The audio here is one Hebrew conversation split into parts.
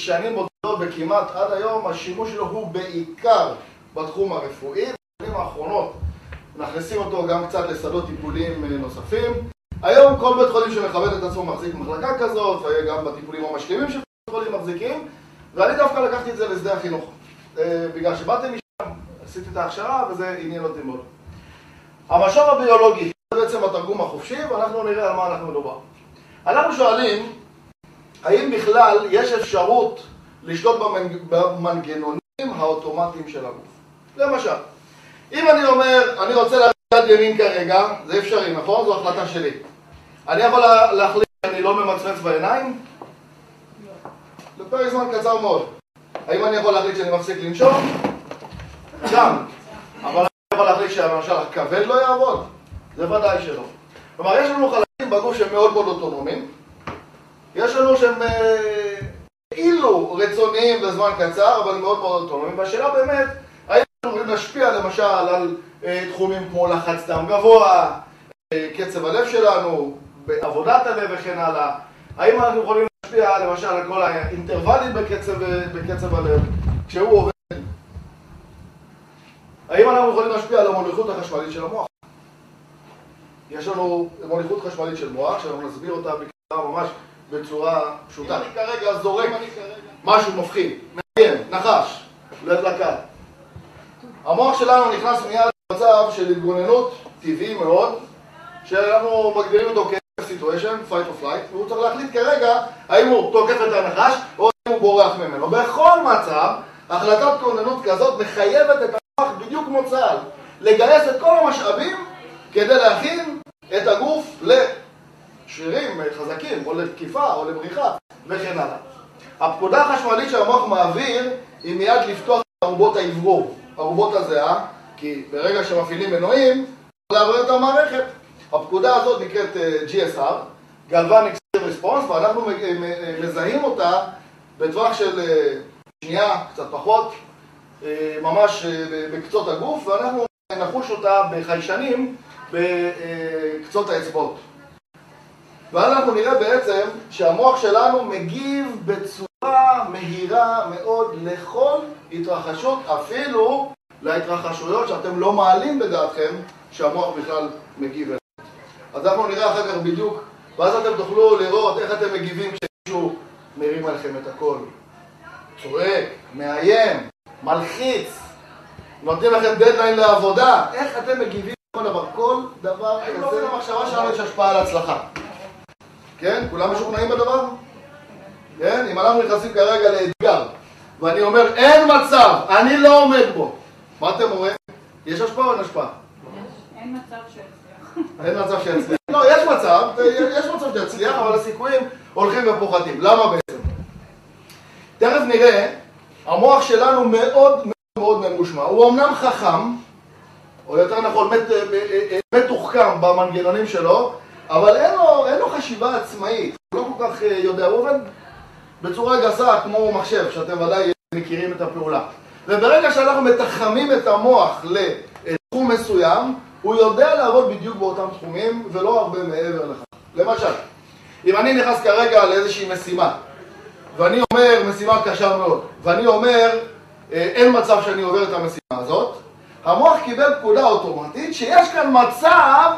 שנים בודדות וכמעט עד היום, השימוש שלו הוא בעיקר בתחום הרפואי. בשנים האחרונות נכנסים אותו גם קצת לשדות טיפוליים נוספים. היום כל בית חולים שמכבד את עצמו מחזיק מחלקה כזאת, וגם בטיפולים המשלימים שבית חולים מחזיקים, ואני דווקא לקחתי את זה לשדה החינוך. בגלל שבאתי משם, עשיתי את ההכשרה וזה עניין אותי מאוד. המשוב הביולוגי זה בעצם התרגום החופשי, ואנחנו נראה על מה אנחנו מדובר. אנחנו שואלים, האם בכלל יש אפשרות לשלוט במנגנונים האוטומטיים של הגוף? למשל, אם אני אומר, אני רוצה להחליט יד ימין כרגע, זה אפשרי, נכון? זו החלטה שלי. אני יכול להחליט שאני לא ממצמץ בעיניים? לפרק זמן קצר מאוד. האם אני יכול להחליט שאני מפסיק לנשום? גם. אבל אני יכול להחליט שלמשל הכבד לא יעבוד? זה ודאי שלא. כלומר, יש לנו חלקים בגוף שהם מאוד מאוד אוטונומיים. יש לנו שהם אילו רצוניים בזמן קצר, אבל מאוד מאוד אוטונומיים. והשאלה באמת, האם אנחנו יכולים להשפיע למשל על תחומים כמו לחץ דם גבוה, קצב הלב שלנו, בעבודת הלב וכן הלאה. האם אנחנו יכולים להשפיע למשל על כל האינטרוולים בקצב הלב כשהוא עובד? האם אנחנו יכולים להשפיע על המוליכות החשמלית של המוח? יש לנו מוליכות חשמלית של מוח, שאנחנו נסביר אותה בקצרה ממש בצורה פשוטה. אני כרגע זורק משהו מפחיד, מעניין, נחש, לדלקה. המוח שלנו נכנס מיד למצב של התגוננות טבעי מאוד, שאנחנו מגדירים אותו כ-situation, fight or flight, והוא צריך להחליט כרגע האם הוא תוקף את הנחש או האם הוא בורח ממנו. בכל מצב, החלטת כוננות כזאת מחייבת את המוח בדיוק כמו צה"ל, לגייס את כל המשאבים כדי להכין את הגוף לשרירים חזקים, או לתקיפה, או לבריחה, וכן הלאה. הפקודה החשמלית שהמוח מעביר היא מיד לפתוח את ארובות האוורור, ארובות הזיעה, כי ברגע שמפעילים מנועים, לעבור את המערכת. הפקודה הזאת נקראת GSR, Galvanic Response, ואנחנו מזהים אותה בטווח של שנייה, קצת פחות, ממש בקצות הגוף, ואנחנו נחוש אותה בחיישנים בקצות האצבעות. ואז אנחנו נראה בעצם שהמוח שלנו מגיב בצורה מהירה מאוד לכל התרחשות, אפילו להתרחשויות שאתם לא מעלים בדעתכם שהמוח בכלל מגיב אליהם. אז אנחנו נראה אחר כך בדיוק, ואז אתם תוכלו לראות איך אתם מגיבים כשמישהו מרים עליכם את הכל. צועק, מאיים, מלחיץ, נותנים לכם דדליין לעבודה, איך אתם מגיבים לכל דבר, כל דבר כזה. למחשבה שלנו יש השפעה על הצלחה. כן? כולם משוכנעים בדבר? כן? אם אנחנו נכנסים כרגע לאתגר, ואני אומר, אין מצב, אני לא עומד בו. מה אתם אומרים? יש השפעה או אין השפעה? אין מצב שיצליח. אין מצב שיצליח. לא, יש מצב שיצליח, אבל הסיכויים הולכים ופוחתים. למה בעצם? תכף נראה, המוח שלנו מאוד מאוד ממושמע. הוא אמנם חכם, או יותר נכון, מתוחכם במנגנונים שלו, אבל אין לו חשיבה עצמאית. הוא לא כל כך יודע, הוא עובד בצורה גסה כמו מחשב, שאתם ודאי מכירים את הפעולה. וברגע שאנחנו מתחמים את המוח לתחום מסוים, הוא יודע לעבוד בדיוק באותם תחומים ולא הרבה מעבר לכך. למשל, אם אני נכנס כרגע לאיזושהי משימה, ואני אומר משימה קשה מאוד, ואני אומר אין מצב שאני עובר את המשימה הזאת, המוח קיבל פקודה אוטומטית שיש כאן מצב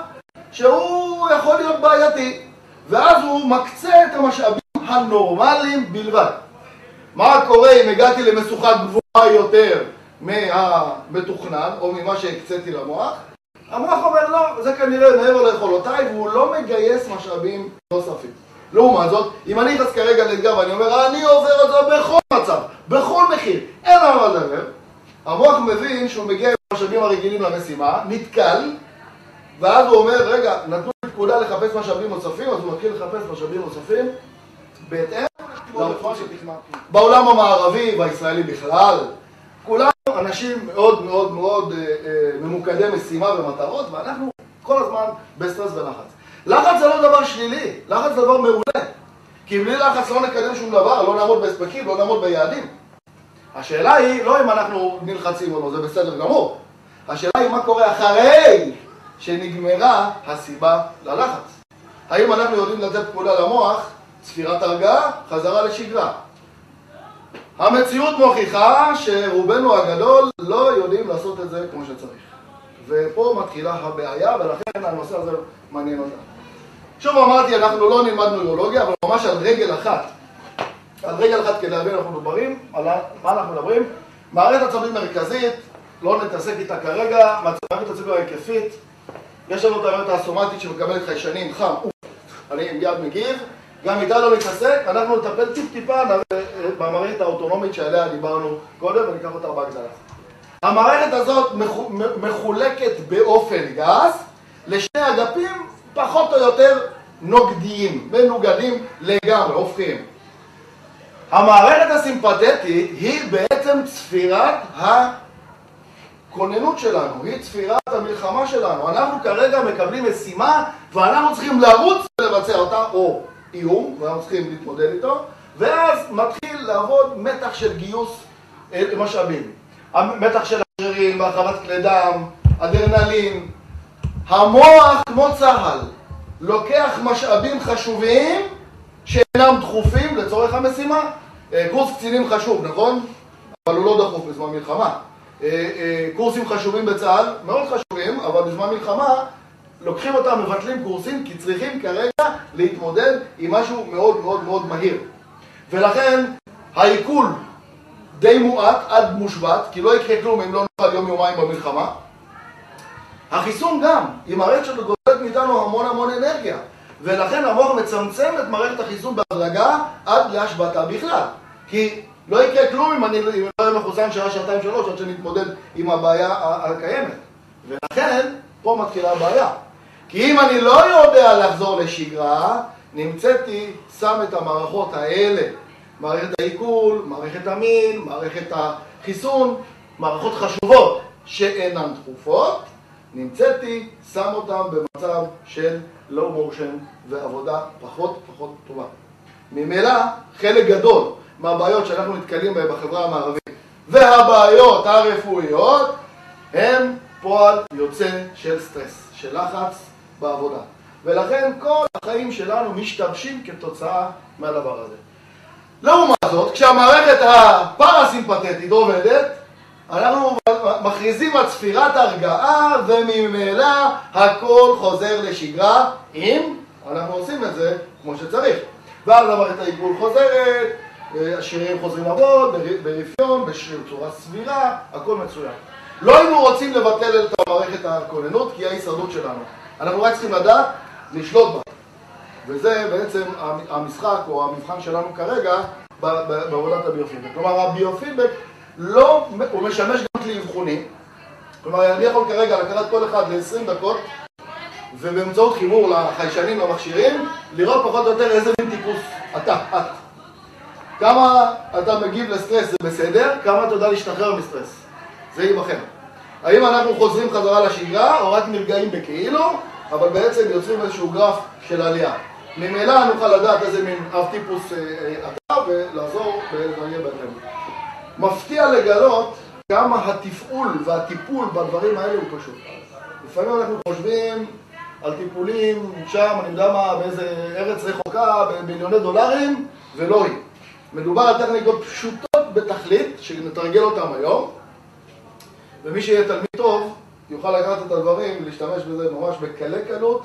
שהוא יכול להיות בעייתי, ואז הוא מקצה את המשאבים הנורמליים בלבד. מה קורה אם הגעתי למשוכה גבוהה יותר מהמתוכנן, או ממה שהקציתי למוח? המוח אומר לא, זה כנראה מעבר ליכולותיי, והוא לא מגייס משאבים נוספים. לעומת זאת, אם אני נכנס כרגע לאתגר ואני אומר, אני עובר את זה בכל מצב, בכל מחיר, אין לנו מה לדבר, המוח מבין שהוא מגיע עם המשאבים הרגילים למשימה, נתקל, ואז הוא אומר, רגע, נתנו לי פקודה לחפש משאבים נוספים, אז הוא מתחיל לחפש משאבים נוספים, בהתאם לעוצמה שתכננתי. בעולם המערבי והישראלי בכלל, כולנו אנשים מאוד מאוד מאוד ממוקדי משימה ומטרות, ואנחנו כל הזמן בסטרס ולחץ. לחץ זה לא דבר שלילי, לחץ זה דבר מעולה. כי בלי לחץ לא נקדם שום דבר, לא נעמוד בהספקים, לא נעמוד ביעדים. השאלה היא לא אם אנחנו נלחצים או לא, זה בסדר גמור. השאלה היא מה קורה אחרי שנגמרה הסיבה ללחץ. האם אנחנו יודעים לתת פקודה למוח, ספירת הרגעה, חזרה לשגרה. המציאות מוכיחה שרובנו הגדול לא יודעים לעשות את זה כמו שצריך. ופה מתחילה הבעיה, ולכן הנושא הזה מעניין אותנו. שוב אמרתי, אנחנו לא נלמד נוירולוגיה, אבל ממש על רגל אחת. על רגל אחת כדי להבין אנחנו מדברים, על מה אנחנו מדברים. מערכת עצבים מרכזית, לא נתעסק איתה כרגע, מערכת עצבים ההיקפית. יש לנו את המערכת הסומטית שמקבלת חיישנים חם, אני מיד מגיב. גם איתה לא נתעסק, אנחנו נטפל טיפה במערכת האוטונומית שעליה דיברנו קודם, וניקח אותה בהגדלה. המערכת הזאת מחולקת באופן גס לשני אגפים פחות או יותר נוגדיים, מנוגדים לגמרי, הופכים. המערכת הסימפתטית היא בעצם צפירת הכוננות שלנו, היא צפירת המלחמה שלנו. אנחנו כרגע מקבלים משימה ואנחנו צריכים לרוץ ולבצע אותה, או איום, ואנחנו צריכים להתמודד איתו, ואז מתחיל לעבוד מתח של גיוס משאבים. המתח של השרירים, בהרחבת כלי דם, אדרנלין. המוח, כמו צהל, לוקח משאבים חשובים שאינם דחופים לצורך המשימה. קורס קצינים חשוב, נכון? אבל הוא לא דחוף בזמן מלחמה. קורסים חשובים בצה"ל, מאוד חשובים, אבל בזמן מלחמה לוקחים אותם, מבטלים קורסים, כי צריכים כרגע להתמודד עם משהו מאוד מאוד מאוד מהיר. ולכן העיכול די מועט עד מושבת, כי לא יקרה כלום אם לא נוכל יום-יומיים במלחמה. החיסון גם, היא מערכת שגוזלת מאיתנו המון אנרגיה. ולכן המוח מצמצם את מערכת החיסון בהדרגה עד להשבתה בכלל. כי לא יקרה כלום אם אני לא אהיה מחוסן שעה, שעתיים, שלוש, עד שנתמודד עם הבעיה הקיימת. ולכן פה מתחילה הבעיה. כי אם אני לא יודע לחזור לשגרה, נמצאתי שם את המערכות האלה. מערכת העיכול, מערכת המין, מערכת החיסון, מערכות חשובות שאינן דחופות, נמצאתי שם אותם במצב של low motion ועבודה פחות טובה. ממילא חלק גדול מהבעיות שאנחנו נתקלים בהן בחברה המערבית והבעיות הרפואיות הם פועל יוצא של סטרס, של לחץ בעבודה. ולכן כל החיים שלנו משתבשים כתוצאה מהדבר הזה. לעומת זאת, כשהמערכת הפרסימפתטית עובדת, אנחנו מכריזים על צפירת הרגעה וממילא הכל חוזר לשגרה אם אנחנו עושים את זה כמו שצריך. ואז המערכת העיכול חוזרת, השרירים חוזרים לעבוד, ברפיון, בצורה סבירה, הכל מצוין. לא היינו רוצים לבטל את המערכת הכוננות כי היא ההישרדות שלנו. אנחנו רק צריכים לדעת לשלוט בה. וזה בעצם המשחק או המבחן שלנו כרגע בעבודת הביופידבק. כלומר, הביופידבק לא, הוא משמש גם כלי אבחוני. כלומר, אני יכול כרגע לקחת כל אחד ל-20 דקות ובאמצעות חיבור לחיישנים למכשירים לראות פחות או יותר איזה מין טיפוס את. כמה אתה מגיב לסטרס זה בסדר, כמה אתה יודע להשתחרר מסטרס. זה ייבחן. האם אנחנו חוזרים חזרה לשגרה או רק נרגעים בכאילו, אבל בעצם יוצרים איזשהו גרף של עלייה. ממילא נוכל לדעת איזה מין אב טיפוס אתה ולעזור ולדרגל בהתאם. מפתיע לגלות כמה התפעול והטיפול בדברים האלה הוא פשוט. לפעמים אנחנו חושבים על טיפולים שם, אני יודע מה, באיזה ארץ רחוקה, במיליוני דולרים, ולא היא. מדובר על טכניקות פשוטות בתכלית, שנתרגל אותם היום, ומי שיהיה תלמיד טוב, יוכל לקחת את הדברים ולהשתמש בזה ממש בקלי קלות,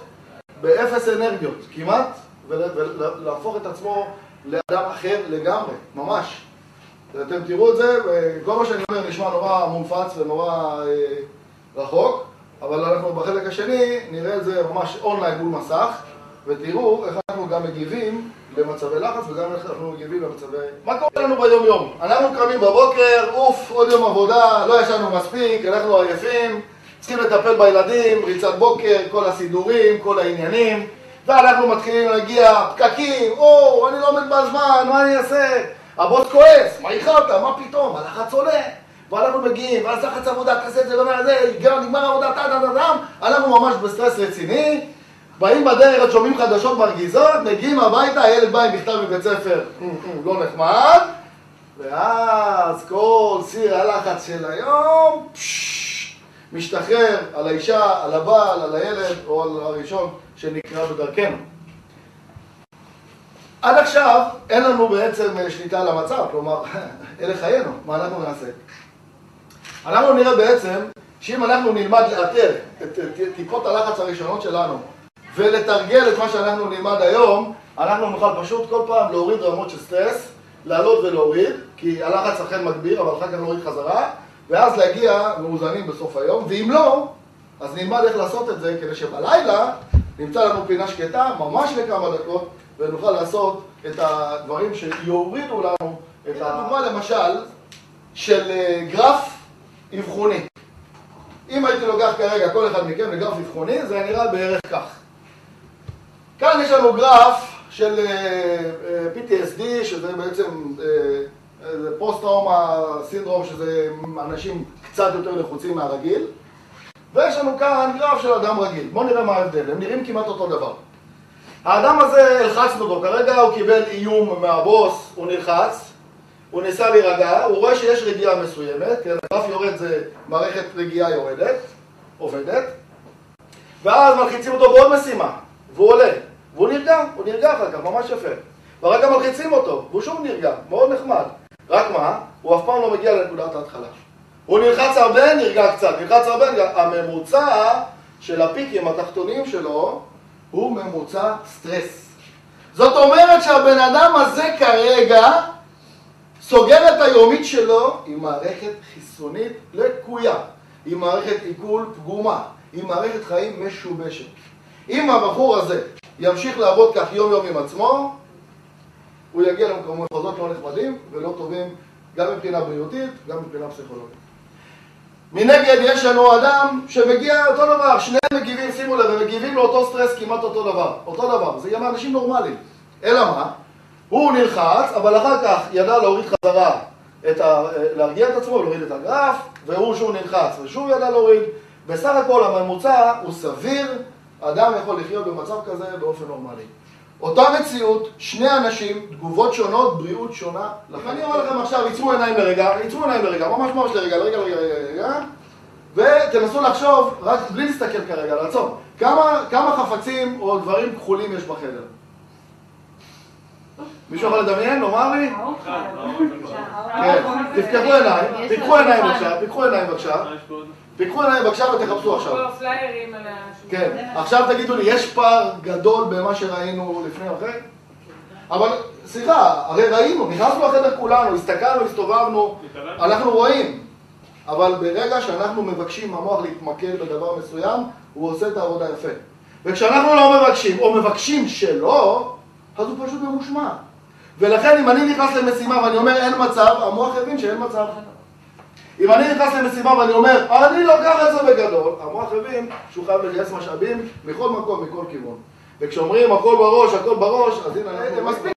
באפס אנרגיות, כמעט, ולהפוך את עצמו לאדם אחר לגמרי, ממש. אתם תראו את זה, וכל מה שאני אומר נשמע נורא מונפץ ונורא רחוק, אבל אנחנו בחלק השני נראה את זה ממש אונליין מול מסך, ותראו איך אנחנו גם מגיבים למצבי לחץ וגם איך אנחנו מגיבים למצבי... מה קורה לנו ביום יום? אנחנו קמים בבוקר, עוד יום עבודה, לא ישנו מספיק, אנחנו עייפים, צריכים לטפל בילדים, ריצת בוקר, כל הסידורים, כל העניינים, ואנחנו מתחילים להגיע פקקים, אני לא עומד בזמן, מה אני אעשה? הבוס כועס, מה איחרת, מה פתאום, הלחץ עולה, ואנחנו מגיעים, ואז לחץ עבודה, תעשה את זה, נגמר עבודה, אנחנו ממש בסטרס רציני, באים בדרך, שומעים חדשות מרגיזות, מגיעים הביתה, הילד בא עם מכתב מבית ספר, לא נחמד, ואז כל סיר הלחץ של היום, משתחרר על האישה, על הבעל, על הילד, או על הראשון שנקרא בדרכנו. עד עכשיו אין לנו בעצם שליטה על המצב, כלומר, אלה חיינו, מה אנחנו נעשה? אנחנו נראה בעצם שאם אנחנו נלמד לאתר את טיפות הלחץ הראשונות שלנו ולתרגל את מה שאנחנו נלמד היום, אנחנו נוכל פשוט כל פעם להוריד רמות של סטרס, לעלות ולהוריד, כי הלחץ אכן מגביר, אבל אחר כך להוריד חזרה, ואז להגיע מאוזנים בסוף היום, ואם לא, אז נלמד איך לעשות את זה, כדי שבלילה נמצא לנו פינה שקטה, ממש לכמה דקות, ונוכל לעשות את הדברים שיורידו לנו את הדוגמה למשל של גרף אבחוני. אם הייתי לוקח כרגע כל אחד מכם לגרף אבחוני, זה נראה בערך כך. כאן יש לנו גרף של PTSD, שזה בעצם פוסט-טראומה סינדרום, שזה אנשים קצת יותר לחוצים מהרגיל. ויש לנו כאן גרף של אדם רגיל. בואו נראה מה ההבדל, הם נראים כמעט אותו דבר. האדם הזה, הלחצנו אותו, כרגע הוא קיבל איום מהבוס, הוא נלחץ, הוא ניסה להירגע, הוא רואה שיש רגיעה מסוימת, כן, הגרף יורד זה מערכת רגיעה יורדת, עובדת, ואז מלחיצים אותו בעוד משימה, והוא עולה, והוא נרגע אחר כך, ממש יפה. ורגע מלחיצים אותו, והוא שוב נרגע, מאוד נחמד. רק מה? הוא אף פעם לא מגיע לנקודת ההתחלה. הוא נלחץ הרבה, נרגע קצת, נלחץ הרבה, נרגע. הממוצע של הפיקים התחתונים שלו הוא ממוצע סטרס. זאת אומרת שהבן אדם הזה כרגע סוגר את היומית שלו עם מערכת חיסונית לקויה, עם מערכת עיכול פגומה, עם מערכת חיים משובשת. אם הבחור הזה ימשיך לעבוד כך יום יום עם עצמו, הוא יגיע למחוזות לא נחמדים ולא טובים, גם מבחינה בריאותית, גם מבחינה פסיכולוגית. מנגד יש לנו אדם שמגיע אותו דבר, שניהם מגיבים, שימו לב, הם מגיבים לאותו סטרס כמעט אותו דבר, זה גם אנשים נורמליים. אלא מה? הוא נלחץ, אבל אחר כך ידע להוריד חזרה, להרגיע את עצמו ולהוריד את הגרף, והוא שוב נלחץ ושוב ידע להוריד. בסך הכל הממוצע הוא סביר, אדם יכול לחיות במצב כזה באופן נורמלי. אותה מציאות, שני אנשים, תגובות שונות, בריאות שונה. אני אומר לכם עכשיו, יצרו עיניים לרגע, ממש לרגע, ותנסו לחשוב, רק בלי להסתכל כרגע, לעצור, כמה חפצים או דברים כחולים יש בחדר? מישהו יכול לדמיין? לומר לי? כן, תפקחו עיניים, פיקחו עיניים בבקשה ותחפשו עכשיו. כן, עכשיו תגידו לי, יש פער גדול במה שראינו לפני או אחרי? אבל, סליחה, הרי ראינו, נכנסנו לחדר כולנו, הסתכלנו, הסתובבנו, אנחנו רואים. אבל ברגע שאנחנו מבקשים המוח להתמקד בדבר מסוים, הוא עושה את העבודה יפה. וכשאנחנו לא מבקשים, או מבקשים שלא, אז הוא פשוט ממושמע. ולכן אם אני נכנס למשימה ואני אומר אין מצב, המוח יבין שאין מצב. אם אני נכנס למשימה ואני אומר אני לוקח את זה בגדול, המוח יבין שהוא חייב לגייס משאבים מכל מקום, מכל כיוון. וכשאומרים הכל בראש, אז הנה, מספיק